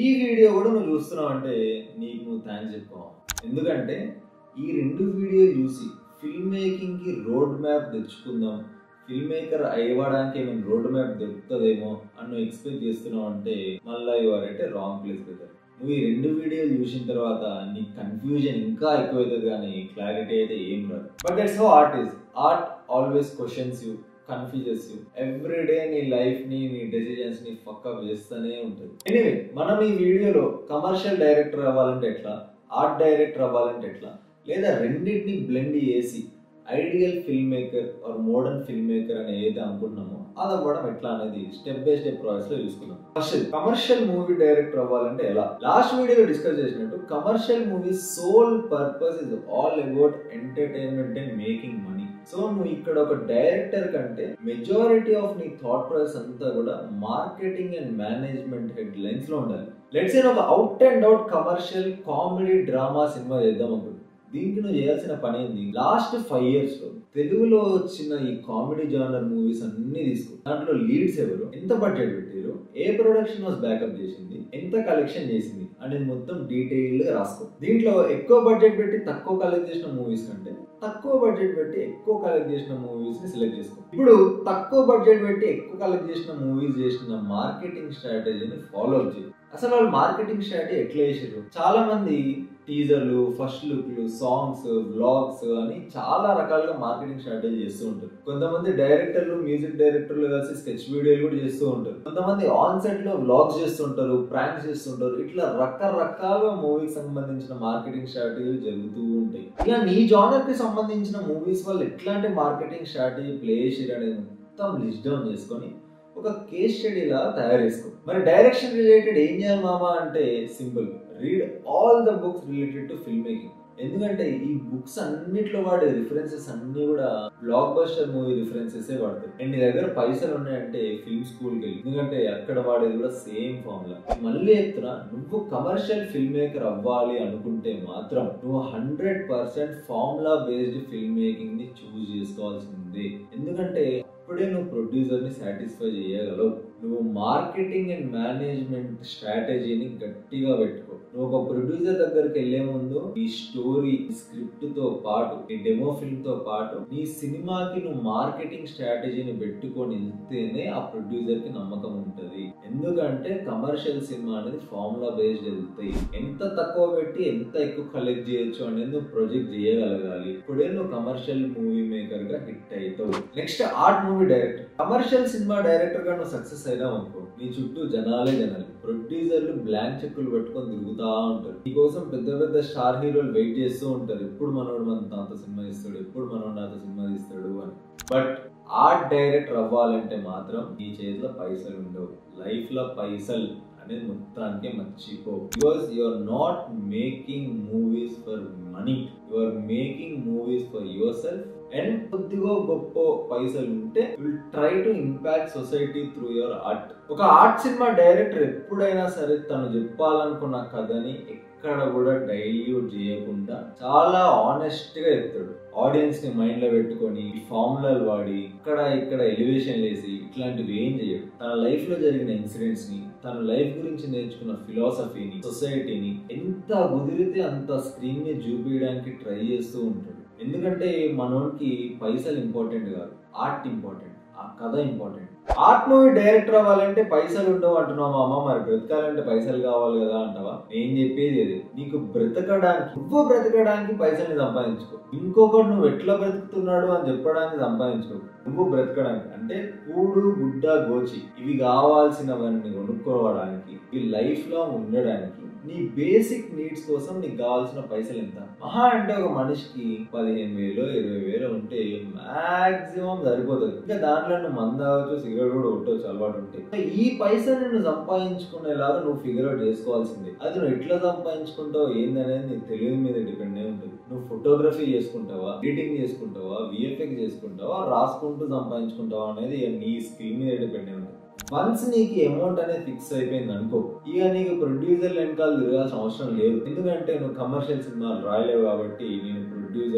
ఈ వీడియో కూడా నువ్వు చూస్తున్నావు అంటే నీకు నువ్వు థ్యాంక్స్ చెప్పుకోవాలి. ఎందుకంటే ఈ రెండు వీడియోలు చూసి ఫిల్మ్ మేకింగ్ కి రోడ్ మ్యాప్ తెచ్చుకుందాం, ఫిల్మ్ మేకర్ అయ్యడానికి ఏమైనా రోడ్ మ్యాప్ దొరుకుతుందేమో అని నువ్వు ఎక్స్పెక్ట్ చేస్తున్నావు అంటే మళ్ళీ యువర్ అంటే రాంగ్ ప్లేస్ బ్రదర్. నువ్వు ఈ రెండు వీడియోలు చూసిన తర్వాత నీ కన్ఫ్యూజన్ ఇంకా ఎక్కువైతుంది కానీ క్లారిటీ అయితే ఏం రాదు. But that's how art is. Art always questions you, confuses you. Everyday నీ లైఫ్ ని, నీ డెసిజన్స్ ని ఫక్అప్ చేస్తూనే ఉంటుంది. ఎనీవే, మనం ఈ వీడియోలో కమర్షియల్ డైరెక్టర్ అవ్వాలంటే ఎట్లా, ఆర్ట్ డైరెక్టర్ అవ్వాలంటే ఎట్లా, లేదా రెండింటిని బ్లెండ్ చేసి ideal film maker or modern film maker అని ఏదైతే అనుకుంటున్నామో అది అవ్వడం ఎట్లా అనేది స్టెప్ బై స్టెప్ ప్రాసెస్ లో చూసుకుందాం. ఫస్ట్, కమర్షియల్ మూవీ డైరెక్టర్ అవ్వాలంటే ఎలా? లాస్ట్ వీడియోలో డిస్కస్ చేసినట్టు commercial movie sole purpose is all about entertainment and making money. So నువ్వు ఇక్కడ ఒక డైరెక్టర్ కంటే మెజారిటీ ఆఫ్ నీ థాట్ ప్రాసెస్ అంతా కూడా marketing and management headlines లో ఉండాలి. లెట్స్ సే ఒక out and out commercial comedy drama సినిమా చేద్దాం అనుకుంటున్నాను. దీనికి నువ్వు చేయాల్సిన పని ఏంది? లాస్ట్ 5 years లో తెలుగులో వచ్చిన ఈ కామెడీ జానర్ మూవీస్ అన్ని తీసుకో. దాంట్లో లీడ్స్ ఎవరు, ఎంత బడ్జెట్ పెట్టారు, ఏ ప్రొడక్షన్ హౌస్ బ్యాకప్ చేసింది, ఎంత కలెక్షన్ చేసింది అనేది మొత్తం డీటెయిల్ గా రాసుకో. దీంట్లో ఎక్కువ బడ్జెట్ పెట్టి తక్కువ కలెక్ట్ చేసిన మూవీస్ కంటే తక్కువ బడ్జెట్ పెట్టి ఎక్కువ కలెక్ట్ చేసిన మూవీస్ ని సెలెక్ట్ చేసుకో. ఇప్పుడు తక్కువ బడ్జెట్ పెట్టి ఎక్కువ కలెక్ట్ చేసిన మూవీస్ చేసిన మార్కెటింగ్ స్ట్రాటజీని ఫాలో అప్ చేయి. అసలు వాళ్ళు మార్కెటింగ్ స్ట్రాటజీ ఎట్లా చేసారు? చాలా మంది టీజర్లు, ఫస్ట్ లుక్లు, సాంగ్స్, వ్లాగ్స్ అని చాలా రకాలుగా మార్కెటింగ్ స్ట్రాటజీ చేస్తూ ఉంటారు. కొంతమంది డైరెక్టర్లు, మ్యూజిక్ డైరెక్టర్లు కలిసి స్కెచ్ వీడియోలు కూడా చేస్తూ ఉంటారు. కొంతమంది ఆన్ సెట్ లో వ్లాగ్స్ చేస్తుంటారు, ప్రాంక్స్ చేస్తుంటారు. ఇట్లా రకరకాలుగా మూవీకి సంబంధించిన మార్కెటింగ్ స్ట్రాటజీలు జరుగుతూ ఉంటాయి. ఇలా నీ జానర్ కి సంబంధించిన మూవీస్ వాళ్ళు ఎట్లాంటి మార్కెటింగ్ స్ట్రాటజీ ప్లే చేసారు అనేది మొత్తం లిస్ట్ డౌన్ చేసుకొని ఒక కేస్ స్టడీ లా తయారు చేసుకో. మరి డైరెక్షన్ రిలేటెడ్ ఏం చేయాలి మామా అంటే simple, read all the books related to film making. ఎందుకంటే ఈ బుక్స్ అన్నిట్లో వాడే రిఫరెన్సెస్ అన్ని కూడా బ్లాక్ బస్టర్ మూవీ రిఫరెన్సెస్ వాడతాయి. అండ్ నీ దగ్గర పైసలు ఉన్నాయంటే ఫిల్మ్ స్కూల్కి వెళ్ళి, ఎందుకంటే అక్కడ వాడేది కూడా సేమ్ ఫార్ములా. మళ్ళీ చెప్తున్నా, నువ్వు కమర్షియల్ ఫిల్మ్ మేకర్ అవ్వాలి అనుకుంటే మాత్రం నువ్వు 100% ఫార్ములా బేస్డ్ ఫిల్మ్ మేకింగ్ ని చూస్ చేసుకోవాల్సిందే. ఎందుకంటే అప్పుడే నువ్వు ప్రొడ్యూసర్ ని సాటిస్ఫై చేయగలవు. నువ్వు మార్కెటింగ్ అండ్ మేనేజ్మెంట్ స్ట్రాటజీని గట్టిగా పెట్టుకో. నువ్వు ఒక ప్రొడ్యూసర్ దగ్గరికి వెళ్లే ముందు ఈ స్టోరీ, స్క్రిప్ట్ తో పాటు, ఈ డెమో ఫిల్మ్ తో పాటు నీ సినిమాకి నువ్వు మార్కెటింగ్ స్ట్రాటజీని పెట్టుకొని వెళ్తేనే ఆ ప్రొడ్యూసర్ కి నమ్మకం ఉంటుంది. ఎందుకంటే కమర్షియల్ సినిమా అనేది ఫార్ములా బేస్డ్ వెళ్తాయి. ఎంత తక్కువ పెట్టి ఎంత ఎక్కువ కలెక్ట్ చేయొచ్చు అనేది నువ్వు ప్రొజెక్ట్ చేయగలగాలి. ఇప్పుడే నువ్వు కమర్షియల్ మూవీ మేకర్ గా హిట్ అవుతావు. Next, art movie director. Commercial cinema director గా నువ్వు సక్సెస్ అయినావు అనుకో, నీ చుట్టూ జనాలే జనాలు. ప్రొడ్యూసర్లు బ్లాంక్ చెక్కులు పెట్టుకొని తిరుగుతా ఉంటారు. నీకోసం పెద్ద పెద్ద స్టార్ హీరోలు వెయిట్ చేస్తూ ఉంటారు, ఎప్పుడు మనోడు నాతో సినిమా ఇస్తాడు, ఎప్పుడు మనోడు నాతో సినిమా తీస్తాడు అని. బట్ ఆర్ట్ డైరెక్టర్ అవ్వాలంటే మాత్రం నీ చేతిలో పైసలు ఉండవు. లైఫ్ లో పైసలు అనేది మొత్తానికే మర్చిపో. Because you are not making movies for money, you are making movies for yourself. And కొద్దిగా గొప్ప పైసలు ఉంటే will try to impact society through your art. ఒక ఆర్ట్ సినిమా డైరెక్టర్ ఎప్పుడైనా సరే తను చెప్పాలనుకున్న కథని ఎక్కడ కూడా డైల్యూట్ చేయకుండా చాలా ఆనెస్ట్ గా చెప్తాడు. ఆడియన్స్ ని మైండ్ లో పెట్టుకొని ఫార్ములాలు వాడి ఇక్కడ ఎలివేషన్ వేసి ఇట్లాంటివి ఏం చేయడు. తన లైఫ్ లో జరిగిన ఇన్సిడెంట్స్ ని, తన లైఫ్ గురించి నేర్చుకున్న ఫిలాసఫీని, సొసైటీని ఎంత కుదిరితే అంత స్క్రీన్ ని చూపించడానికి ట్రై చేస్తూ ఉంటాడు. ఎందుకంటే మనోనికి పైసలు ఇంపార్టెంట్ కాదు, ఆర్ట్ ఇంపార్టెంట్, ఆ కథ ఇంపార్టెంట్. ఆర్ట్ మూవీ డైరెక్టర్ అవ్వాలంటే పైసలు ఉండవు అంటున్నావు అమ్మ, మరి బ్రతకాలంటే పైసలు కావాలి కదా అంటావా? నేను చెప్పేది అదే, నీకు నువ్వు బ్రతకడానికి పైసల్ని సంపాదించుకో. ఇంకొకటి నువ్వు ఎట్లా బ్రతుకుతున్నాడు అని చెప్పడానికి సంపాదించుకో. నువ్వు బ్రతకడానికి అంటే కూడు, గుడ్డ, గోచి ఇవి కావాల్సినవన్నీ కొనుక్కోవడానికి, ఈ లైఫ్ లో ఉండడానికి, నీ బేసిక్ నీడ్స్ కోసం నీకు కావాల్సిన పైసలు ఎంత? మహా అంటే ఒక మనిషికి 15,000 20,000 ఉంటే మాక్సిమం సరిపోతుంది. ఇంకా దాంట్లో నువ్వు మందావచ్చు, సిగరెట్ కూడా కొట్టవచ్చు అలవాటు ఉంటే. ఈ పైసలు నువ్వు సంపాదించుకునేలాగా నువ్వు ఫిగర్ అవుట్ చేసుకోవాల్సిందే. అది నువ్వు ఎట్లా సంపాదించుకుంటావు ఏందనేది నీ తెలివి మీద డిపెండ్ అయి ఉంటుంది. నువ్వు ఫోటోగ్రఫీ చేసుకుంటావా, ఎడిటింగ్ చేసుకుంటావా, విఎఫ్ఎక్స్ చేసుకుంటావా, రాసుకుంటూ సంపాదించుకుంటావా అనేది నీ స్కిల్ మీద డిపెండ్ అయి ఉంటుంది. వన్స్ నీకు అమౌంట్ అనేది ఫిక్స్ అయిపోయింది అనుకో, ఇక నీకు ప్రొడ్యూసర్ వెనకాల తిరగాల్సిన అవసరం లేదు. ఎందుకంటే నువ్వు కమర్షియల్ సినిమాలు రాయలేవు కాబట్టి నేను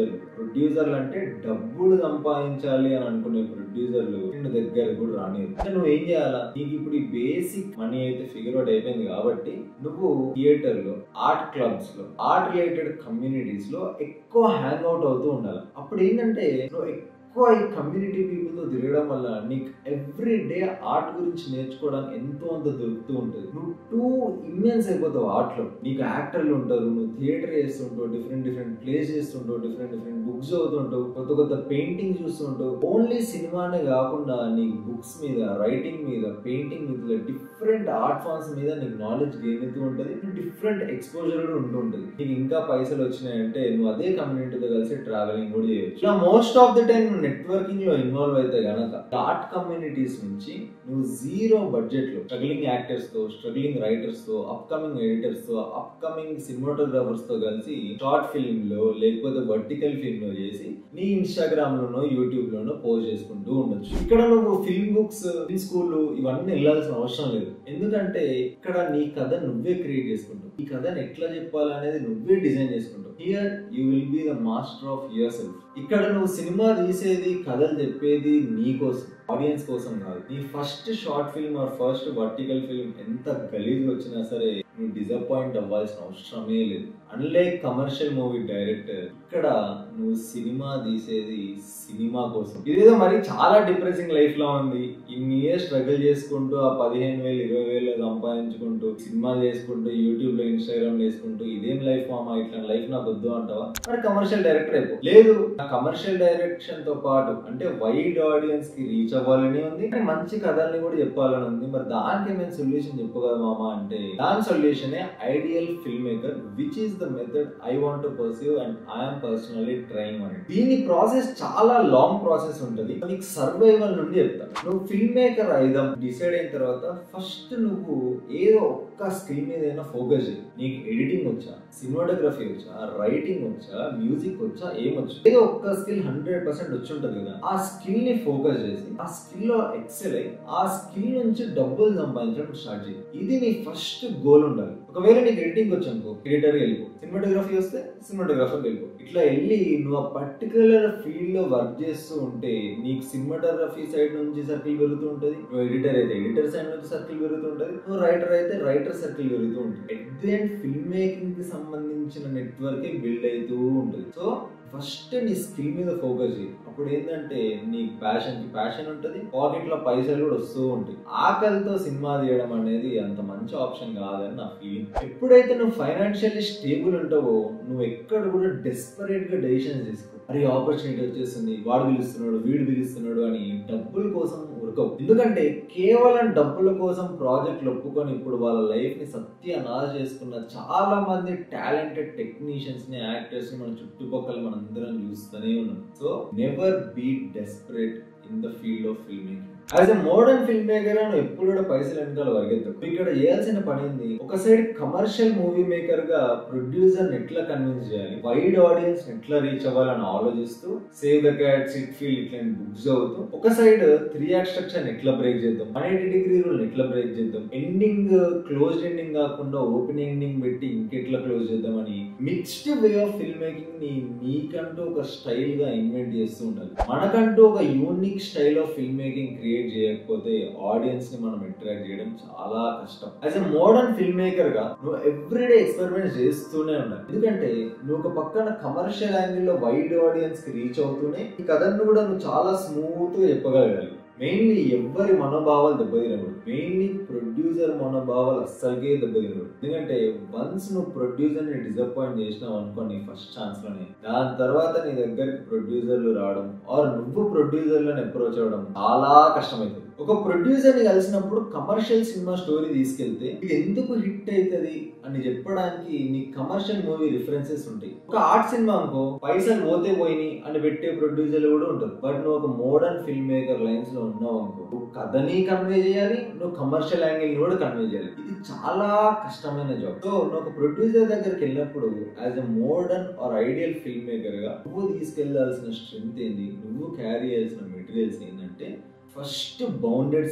ప్రొడ్యూసర్లు అంటే డబ్బులు సంపాదించాలి అని అనుకునే ప్రొడ్యూసర్లు నిన్ను దగ్గర కూడా రానివ్వరు. నువ్వు ఏం చేయాలా? నీకు ఇప్పుడు ఈ బేసిక్ మనీ అయితే ఫిగర్ అవుట్ అయిపోయింది కాబట్టి నువ్వు థియేటర్ లో, ఆర్ట్ క్లబ్స్ లో, ఆర్ట్ రిలేటెడ్ కమ్యూనిటీస్ లో ఎక్కువ హ్యాంగ్ అవుట్ అవుతూ ఉండాలి. అప్పుడు ఏంటంటే నువ్వు ఎక్కువ ఈ కమ్యూనిటీ పీపుల్ తో తిరగడం వల్ల నీకు ఎవ్రీ డే ఆర్ట్ గురించి నేర్చుకోవడానికి ఎంతో అంత దొరుకుతూ ఉంటుంది. నువ్వు టూ ఇమ్మెన్స్ అయిపోతావు ఆర్ట్ లో. నీకు యాక్టర్లు ఉంటారు, నువ్వు థియేటర్ చేస్తుంటావు, డిఫరెంట్ ప్లేస్ చేస్తుంటావు, డిఫరెంట్ బుక్స్ చదువుతుంటావు, కొత్త పెయింటింగ్ చూస్తుంటావు. ఓన్లీ సినిమానే కాకుండా నీకు బుక్స్ మీద, రైటింగ్ మీద, పెయింటింగ్ మీద, డిఫరెంట్ ఆర్ట్ ఫార్మ్స్ మీద నీకు నాలెడ్జ్ గెయిన్ అవుతూ ఉంటుంది. డిఫరెంట్ ఎక్స్పోజర్ కూడా ఉంటూ ఉంటుంది. నీకు ఇంకా పైసలు వచ్చినాయంటే నువ్వు అదే కమ్యూనిటీతో కలిసి ట్రావెలింగ్ కూడా చేయొచ్చు. ఇలా most of the time networking లో ఇన్వాల్వ్ అయితే గనక ఆర్ట్ కమ్యూనిటీస్ నుంచి నువ్వు జీరో బడ్జెట్ లో స్ట్రగ్లింగ్ యాక్టర్స్ తో, స్ట్రగ్లింగ్ రైటర్స్ తో, అప్కమింగ్ ఎడిటర్స్ తో, అప్కమింగ్ సినిమాటోగ్రాఫర్స్ తో కలిసి షార్ట్ ఫిల్మ్ లో లేకపోతే వర్టికల్ ఫిల్మ్ లో చేసి నీ ఇన్స్టాగ్రామ్ లోనో యూట్యూబ్ లోనో పోస్ట్ చేసుకుంటూ ఉండొచ్చు. ఇక్కడ నువ్వు ఫిల్మ్ బుక్స్, ఫిల్మ్ స్కూల్ ఇవన్నీ వెళ్ళాల్సిన అవసరం లేదు. ఎందుకంటే ఇక్కడ నీ కథ నువ్వే క్రియేట్ చేసుకుంటావు. ఈ కథను ఎట్లా చెప్పాలనేది నువ్వే డిజైన్ చేసుకుంటావు. Here you will be the master of your self. ఇక్కడ నువ్వు సినిమా తీసేది, కథలు చెప్పేది నీ కోసం, ఆడియన్స్ కోసం కాదు. నీ first short film or first vertical film ఎంత గలీజ్ వచ్చినా సరే నువ్వు డిసప్పాయింట్ అవ్వాల్సిన అవసరమే లేదు. అన్లైక్ కమర్షియల్ మూవీ డైరెక్టర్, ఇక్కడ నువ్వు సినిమా తీసేది సినిమా కోసం. ఇదేదో మరి చాలా డిప్రెసింగ్ లైఫ్ లా ఉంది. ఇన్ని ఇయర్స్ స్ట్రగుల్ చేసుకుంటూ ఆ 15,000 20,000 సంపాదించుకుంటూ సినిమాలు చేసుకుంటూ యూట్యూబ్ లో, ఇన్స్టాగ్రామ్ చేసుకుంటూ ఇదేం లైఫ్ మామా, ఇట్లా లైఫ్ నాకు వద్దు అంటావా? మరి కమర్షియల్ డైరెక్టర్ అయిపో. లేదు, కమర్షియల్ డైరెక్షన్ తో పాటు అంటే వైడ్ ఆడియన్స్ కి రీచ్ అవ్వాలని ఉంది, మంచి కథల్ని కూడా చెప్పాలని ఉంది. మరి దానికి మేము సొల్యూషన్ చెప్పగలమా మామా అంటే దాని సొల్యూషనే ideal film maker, which is the method I want to perceive and I'm personally trying on it. దీని ప్రాసెస్ చాలా లాంగ్ ప్రాసెస్ ఉంటుంది. నీకు సర్వైవల్ నుండి చెప్తాను. నువ్వు ఫిల్మ్ మేకర్ అయిదాం డిసైడ్ అయిన తర్వాత ఫస్ట్ నువ్వు ఏదో ఒక్క స్కిల్ మీద ఫోకస్ చేయి. నీకు ఎడిటింగ్ వచ్చా, సినిమాటోగ్రఫీ వచ్చా, రైటింగ్ వచ్చా, మ్యూజిక్ వచ్చా, ఏమొచ్చు, ఏదో ఒక్క స్కిల్ 100% వచ్చి ఉంటుంది కదా. ఆ స్కిల్ ని ఫోకస్ చేసి ఆ స్కిల్ లో ఎక్సెల్ అయ్యి ఆ స్కిల్ నుంచి డబ్బులు సంపాదించడం స్టార్ట్ చేయి. ఇది నీ ఫస్ట్ గోల్ ఉండాలి. ఒకవేళ నీకు ఎడిటింగ్ వచ్చి అనుకో, ఎడిటర్ వెళ్ళిపో. సినిమాటోగ్రఫీ వస్తే సినిమాటోగ్రఫర్ వెళ్ళిపో. ఇట్లా వెళ్ళి నువ్వు ఆ పర్టికులర్ ఫీల్డ్ లో వర్క్ చేస్తూ ఉంటే నీకు సినిమాటోగ్రఫీ సైడ్ నుంచి సర్కిల్ పెరుగుతూ ఉంటుంది. నువ్వు ఎడిటర్ అయితే ఎడిటర్ సైడ్ నుంచి సర్కిల్ పెరుగుతూ ఉంటుంది. నువ్వు రైటర్ అయితే రైటర్ సర్కిల్ పెరుగుతూ ఉంటుంది. At the end film making కి సంబంధించిన నెట్వర్క్ బిల్డ్ అవుతూ ఉంటుంది. సో ఫస్ట్ నీ స్కిల్ మీద ఫోకస్ చేయి. అప్పుడు ఏంటంటే నీ ప్యాషన్ ఉంటుంది, పాకెట్ లో పైసలు కూడా వస్తూ ఉంటాయి. ఆకలితో సినిమా తీయడం అనేది అంత మంచి ఆప్షన్ కాదని నా ఫీలింగ్. ఎప్పుడైతే నువ్వు ఫైనాన్షియల్లీ స్టేబుల్ ఉంటావో నువ్వు ఎక్కడ కూడా డెస్పరేట్ గా డెసిషన్స్ తీసుకో. మరి ఆపర్చునిటీ వచ్చేస్తుంది, వాడు పిలుస్తున్నాడు, వీడు పిలుస్తున్నాడు అని డబ్బుల కోసం ఉరకవు. ఎందుకంటే కేవలం డబ్బుల కోసం ప్రాజెక్టులు ఒప్పుకొని ఇప్పుడు వాళ్ళ లైఫ్ ని సత్యనాశ చేసుకున్న చాలా మంది టాలెంటెడ్ టెక్నీషియన్స్ ని, యాక్టర్స్ ని మన చుట్టుపక్కల మనందరం చూస్తూనే ఉన్నాం. So never be desperate in the field of film making. As a modern film maker నువ్వు ఎప్పుడు కూడా పైసలు వెనకాల పరిగెత్తవు. ఇక్కడ చేయాల్సిన పని ఏంది? ఒక సైడ్ కమర్షియల్ మూవీ మేకర్ గా ప్రొడ్యూసర్ ని ఎట్లా కన్విన్స్ చేయాలి, వైడ్ ఆడియన్స్ ని ఎట్లా రీచ్ అవ్వాలని ఆలోచిస్తూ save the cat, SIT feel ఇట్లాంటి బుక్స్ చదువుతూ ఒక సైడ్ 3 యాక్ట్ స్ట్రక్చర్ ఎట్లా బ్రేక్ చేద్దాం, 180 డిగ్రీ రూల్ ఎట్లా బ్రేక్ చేద్దాం, ఎండింగ్ క్లోజ్డ్ ఎండింగ్ కాకుండా ఓపెన్ ఎండింగ్ పెట్టి ఇంకెట్లా క్లోజ్ చేద్దాం అని mixed way of film making ని నీకంటూ ఒక స్టైల్ గా ఇన్వెంట్ చేస్తూ ఉండాలి. మనకంటూ ఒక unique style of film making create చేయకపోతే ఆడియన్స్ ని మనం ఇంటరాక్ట్ చేయడం చాలా కష్టం. As a modern film maker గా నువ్వు ఎవ్రీడే ఎక్స్పెరిమెంట్స్ చేస్తూనే ఉండాలి. ఎందుకంటే నువ్వు ఒక పక్కన కమర్షియల్ యాంగిల్ లో వైడ్ ఆడియన్స్ కి రీచ్ అవుతూనే ఈ కథను కూడా నువ్వు చాలా స్మూత్ గా చెప్పగలగాలి. మెయిన్లీ ఎవ్వరి మనోభావాలు దెబ్బతినకూడదు. మెయిన్లీ ప్రొడ్యూసర్ మనోభావాలు అస్సలకే దెబ్బతినకూడదు. ఎందుకంటే వన్స్ నువ్వు ప్రొడ్యూసర్ ని డిసప్పాయింట్ చేసినావు అనుకో నీ ఫస్ట్ ఛాన్స్ లోనే, దాని తర్వాత నీ దగ్గరికి ప్రొడ్యూసర్లు రావడం ఆర్ నువ్వు ప్రొడ్యూసర్లను అప్రోచ్ అవ్వడం చాలా కష్టమవుతుంది. ఒక ప్రొడ్యూసర్ ని కలిసినప్పుడు కమర్షియల్ సినిమా స్టోరీ తీసుకెళ్తే ఇది ఎందుకు హిట్ అవుతుంది అని చెప్పడానికి నీ కమర్షియల్ మూవీ రిఫరెన్సెస్ ఉంటాయి. ఒక ఆర్ట్ సినిమా అనుకో, పైసలు పోతే పోయినాయి అని పెట్టే ప్రొడ్యూసర్లు కూడా ఉంటారు. బట్ నువ్వు ఒక మోడర్న్ ఫిల్మ్ మేకర్ లైన్స్ లో ఉన్నావు అనుకో, నువ్వు కథని కన్వే చేయాలి, నువ్వు కమర్షియల్ యాంగిల్ ని కూడా కన్వే చేయాలి. ఇది చాలా కష్టమైన జాబ్. సో నువ్వు ఒక ప్రొడ్యూసర్ దగ్గరికి వెళ్ళినప్పుడు as a modern or ideal film maker గా నువ్వు తీసుకెళ్లాల్సిన స్ట్రెంగ్త్ ఏంది, నువ్వు క్యారీ చేయాల్సిన మెటీరియల్స్ ఏంటంటే ఫస్ట్ బౌండెడ్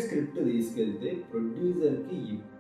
స్క్రిప్ట్ తీసుకెళ్తే ప్రొడ్యూసర్ కి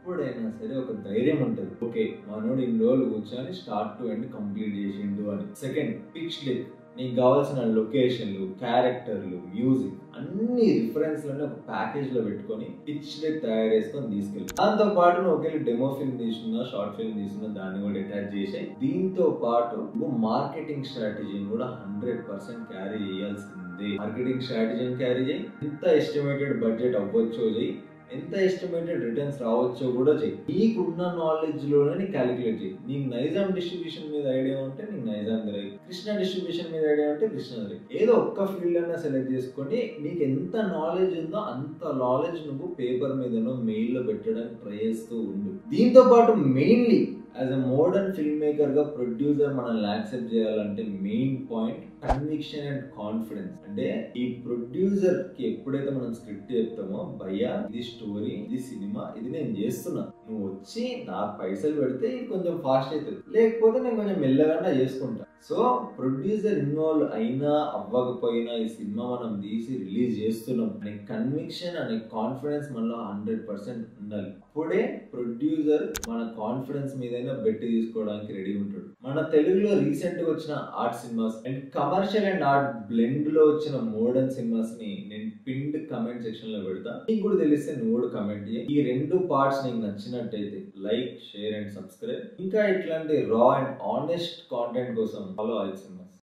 ఎప్పుడైనా సరే ఒక ధైర్యం ఉంటుంది. ఓకే, మనోడు ఇన్ని రోజులు కూర్చొని స్టార్ట్ టు ఎండ్ కంప్లీట్ చేసిండు అని. Second, pitch deck. నీకు కావాల్సిన లొకేషన్లు, క్యారెక్టర్లు, మ్యూజిక్ అన్ని రిఫరెన్స్లను ఒక ప్యాకేజ్ లో పెట్టుకొని పిచ్ డెక్ తయారు చేసుకొని తీసుకెళ్ళి, దాంతో పాటు నువ్వు ఒకవేళ డెమో ఫిల్మ్ తీసుకున్నా, షార్ట్ ఫిల్మ్ తీసుకున్నా, దాన్ని కూడా అటాచ్ చేసి, దీంతో పాటు నువ్వు మార్కెటింగ్ స్ట్రాటజీని కూడా 100% క్యారీ చేయాల్సిందే. మార్కెటింగ్ స్ట్రాటజీని క్యారీ చేయి, ఎంత ఎస్టిమేటెడ్ బడ్జెట్ అవ్వచ్చో చేయి, ఎంత ఎస్టిమేటెడ్ రిటర్న్స్ రావచ్చో కూడా చెయ్యి. నీకున్న నాలెడ్జ్ లోనే నీకు క్యాలిక్యులేట్ చేయి. నీకు నైజాం డిస్ట్రిబ్యూషన్ మీద ఐడియా ఉంటే నీకు నైజాం దిరై, కృష్ణ డిస్ట్రిబ్యూషన్ మీద ఐడియా ఉంటే కృష్ణ దిరై, ఏదో ఒక్క ఫీల్డ్ అయినా సెలెక్ట్ చేసుకొని నీకు ఎంత నాలెడ్జ్ ఉందో అంత నాలెడ్జ్ నువ్వు పేపర్ మీదనో మెయిల్ లో పెట్టడానికి ట్రై చేస్తూ ఉండు. దీంతో పాటు mainly as a modern film maker గా ప్రొడ్యూసర్ మనల్ని యాక్సెప్ట్ చేయాలంటే main point conviction and confidence. అంటే ఈ ప్రొడ్యూసర్ కి ఎప్పుడైతే మనం స్క్రిప్ట్ చెప్తామో, భయ్యా ఇది స్టోరీ, ఇది సినిమా, ఇది నేను చేస్తున్నా, నువ్వు వచ్చి నాకు పైసలు పెడితే ఇది కొంచెం ఫాస్ట్ అవుతుంది, లేకపోతే నేను కొంచెం మెల్లగా చేసుకుంటా. సో ప్రొడ్యూసర్ ఇన్వాల్వ్ అయినా అవ్వకపోయినా ఈ సినిమా మనం తీసి రిలీజ్ చేస్తున్నాం అనే కన్విక్షన్ అనే కాన్ఫిడెన్స్ మనలో 100% ఉండాలి. అప్పుడే ప్రొడ్యూసర్ మన కాన్ఫిడెన్స్ మీదైనా బెట్టి తీసుకోవడానికి రెడీ ఉంటాడు. మన తెలుగులో రీసెంట్ గా వచ్చిన art cinemas and commercial and art blend లో వచ్చిన మోడర్న్ సినిమాస్ ని నేను పిన్డ్ కమెంట్ సెక్షన్ లో పెడతా. నీకు కూడా తెలిస్తే నువ్వు కూడా కమెంట్ చేయి. ఈ 2 పార్ట్స్ నీకు నచ్చినట్టయితే లైక్, షేర్ అండ్ సబ్స్క్రైబ్. ఇంకా ఇట్లాంటి రా అండ్ ఆనెస్ట్ కాంటెంట్ కోసం ఫాలో ఆయిల్ సినిమాస్.